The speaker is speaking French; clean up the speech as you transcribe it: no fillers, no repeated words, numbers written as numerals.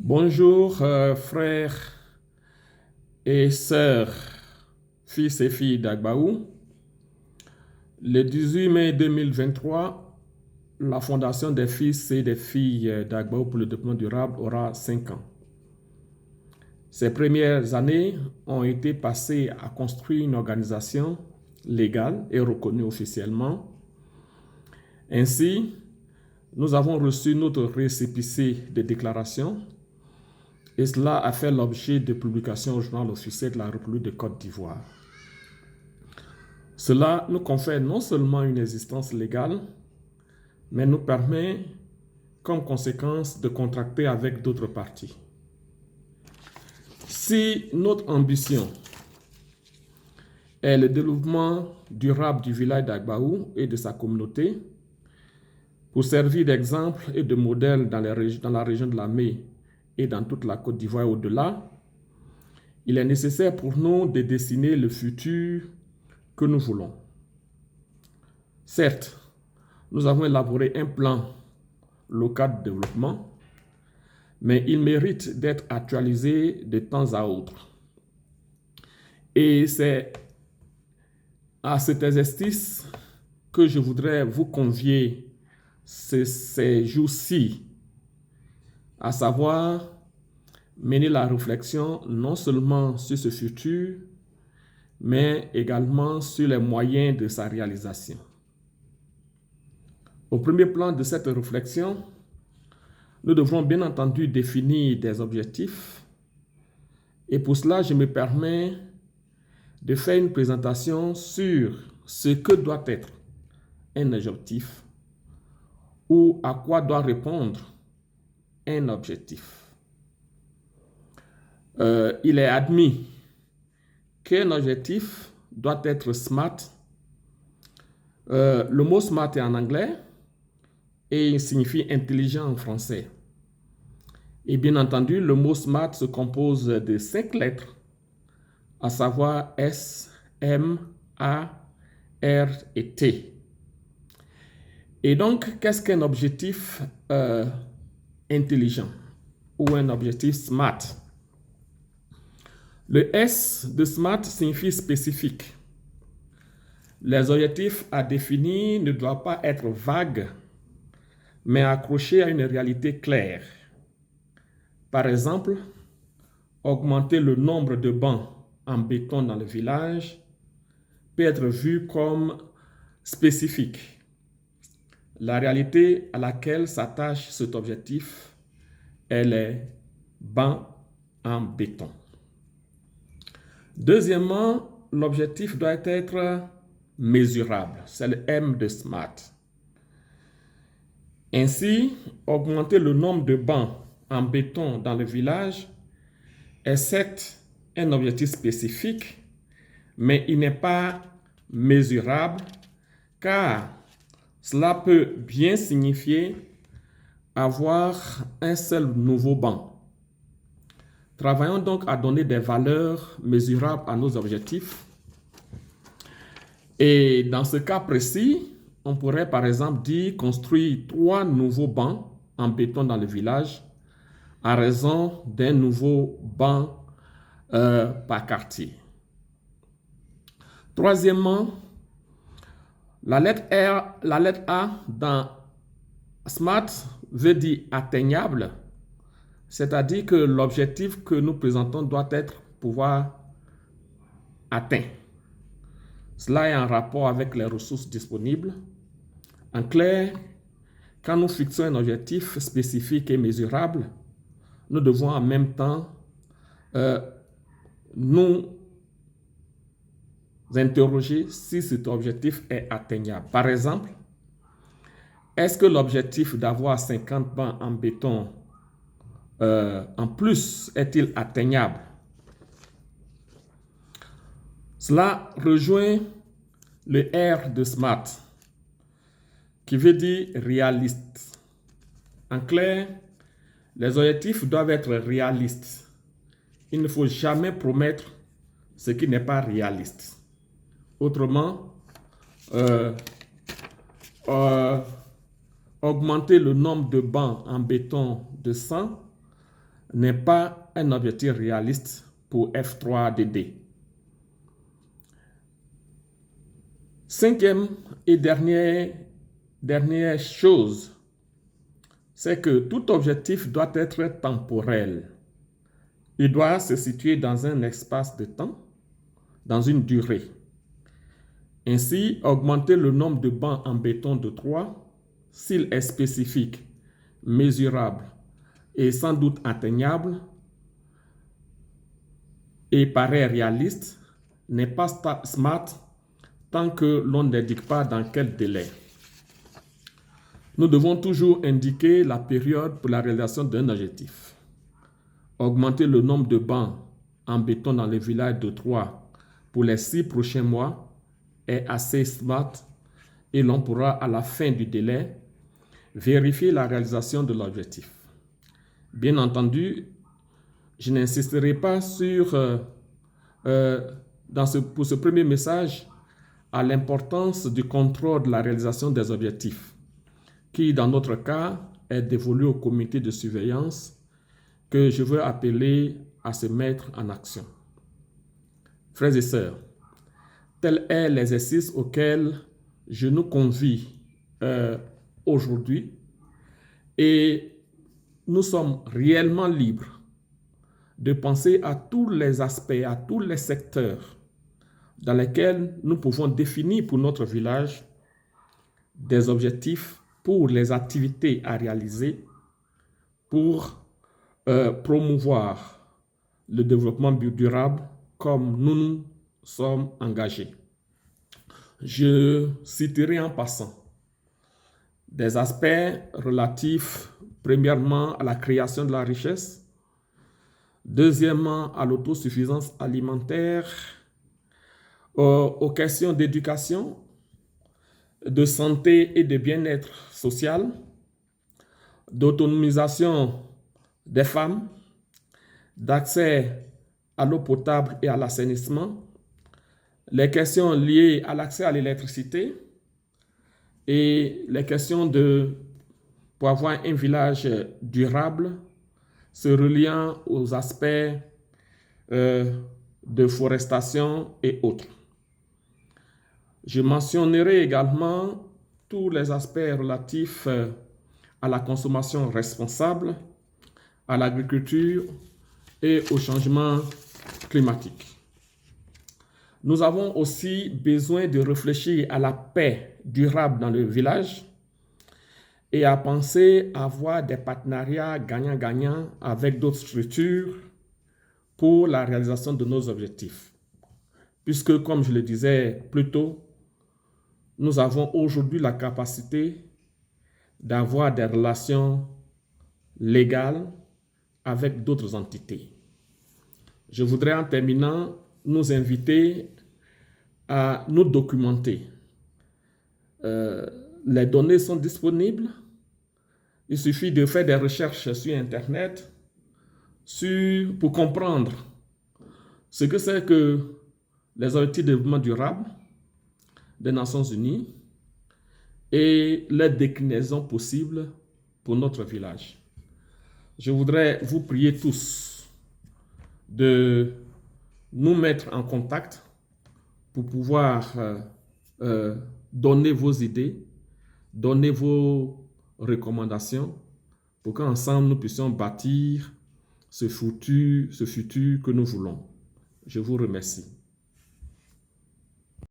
Bonjour frères et sœurs, fils et filles d'Agbaou. Le 18 mai 2023, la Fondation des fils et des filles d'Agbaou pour le développement durable aura 5 ans. Ces premières années ont été passées à construire une organisation légale et reconnue officiellement. Ainsi, nous avons reçu notre récépissé de déclaration et cela a fait l'objet de publications au journal officiel de la République de Côte d'Ivoire. Cela nous confère non seulement une existence légale, mais nous permet comme conséquence de contracter avec d'autres parties. Si notre ambition est le développement durable du village d'Agbaou et de sa communauté, pour servir d'exemple et de modèle dans la région de la Mé et dans toute la Côte d'Ivoire et au-delà, il est nécessaire pour nous de dessiner le futur que nous voulons. Certes, nous avons élaboré un plan local de développement, mais il mérite d'être actualisé de temps à autre. Et c'est à cet exercice que je voudrais vous convier ces jours-ci, à savoir mener la réflexion non seulement sur ce futur, mais également sur les moyens de sa réalisation. Au premier plan de cette réflexion, nous devrons bien entendu définir des objectifs et pour cela, je me permets de faire une présentation sur ce que doit être un objectif ou à quoi doit répondre un objectif. Il est admis qu'un objectif doit être SMART. Le mot SMART est en anglais et il signifie intelligent en français. Et bien entendu, le mot SMART se compose de 5 lettres, à savoir S, M, A, R et T. Et donc, qu'est-ce qu'un objectif intelligent ou un objectif SMART? Le S de SMART signifie spécifique. Les objectifs à définir ne doivent pas être vagues, mais accrochés à une réalité claire. Par exemple, augmenter le nombre de bancs en béton dans le village peut être vu comme spécifique. La réalité à laquelle s'attache cet objectif est les bancs en béton. Deuxièmement, l'objectif doit être mesurable. C'est le M de SMART. Ainsi, augmenter le nombre de bancs en béton dans le village est certes un objectif spécifique, mais il n'est pas mesurable car cela peut bien signifier avoir un seul nouveau banc. Travaillons donc à donner des valeurs mesurables à nos objectifs. Et dans ce cas précis, on pourrait par exemple dire construire 3 nouveaux bancs en béton dans le village à raison d'un nouveau banc par quartier. Troisièmement, la lettre A dans SMART veut dire atteignable, c'est-à-dire que l'objectif que nous présentons doit être pouvoir atteint. Cela est en rapport avec les ressources disponibles. En clair, quand nous fixons un objectif spécifique et mesurable, nous devons en même temps nous interroger si cet objectif est atteignable. Par exemple, est-ce que l'objectif d'avoir 50 bancs en béton en plus est-il atteignable? Cela rejoint le R de SMART, qui veut dire réaliste. En clair, les objectifs doivent être réalistes. Il ne faut jamais promettre ce qui n'est pas réaliste. Autrement, augmenter le nombre de bancs en béton de 100 n'est pas un objectif réaliste pour F3DD. Cinquième et dernière chose, c'est que tout objectif doit être temporel. Il doit se situer dans un espace de temps, dans une durée. Ainsi, augmenter le nombre de bancs en béton de 3, s'il est spécifique, mesurable et sans doute atteignable et paraît réaliste, n'est pas smart tant que l'on n'indique pas dans quel délai. Nous devons toujours indiquer la période pour la réalisation d'un objectif. Augmenter le nombre de bancs en béton dans le village de 3 pour les 6 prochains mois est assez smart et l'on pourra à la fin du délai vérifier la réalisation de l'objectif. Bien entendu, je n'insisterai pas pour ce premier message à l'importance du contrôle de la réalisation des objectifs, qui dans notre cas est dévolu au comité de surveillance que je veux appeler à se mettre en action. Frères et sœurs, tel est l'exercice auquel je nous convie aujourd'hui et nous sommes réellement libres de penser à tous les aspects, à tous les secteurs dans lesquels nous pouvons définir pour notre village des objectifs pour les activités à réaliser pour promouvoir le développement durable comme nous nous sommes engagés. Je citerai en passant des aspects relatifs, premièrement, à la création de la richesse, deuxièmement, à l'autosuffisance alimentaire, aux questions d'éducation, de santé et de bien-être social, d'autonomisation des femmes, d'accès à l'eau potable et à l'assainissement, les questions liées à l'accès à l'électricité et les questions pour avoir un village durable se reliant aux aspects de forestation et autres. Je mentionnerai également tous les aspects relatifs à la consommation responsable, à l'agriculture et au changement climatique. Nous avons aussi besoin de réfléchir à la paix durable dans le village et à penser à avoir des partenariats gagnant-gagnant avec d'autres structures pour la réalisation de nos objectifs. Puisque, comme je le disais plus tôt, nous avons aujourd'hui la capacité d'avoir des relations légales avec d'autres entités. Je voudrais en terminant nous inviter à nous documenter. Les données sont disponibles. Il suffit de faire des recherches sur Internet pour comprendre ce que c'est que les objectifs de développement durable des Nations Unies et les déclinaisons possibles pour notre village. Je voudrais vous prier tous de nous mettre en contact pour pouvoir donner vos idées, donner vos recommandations pour qu'ensemble nous puissions bâtir ce futur que nous voulons. Je vous remercie.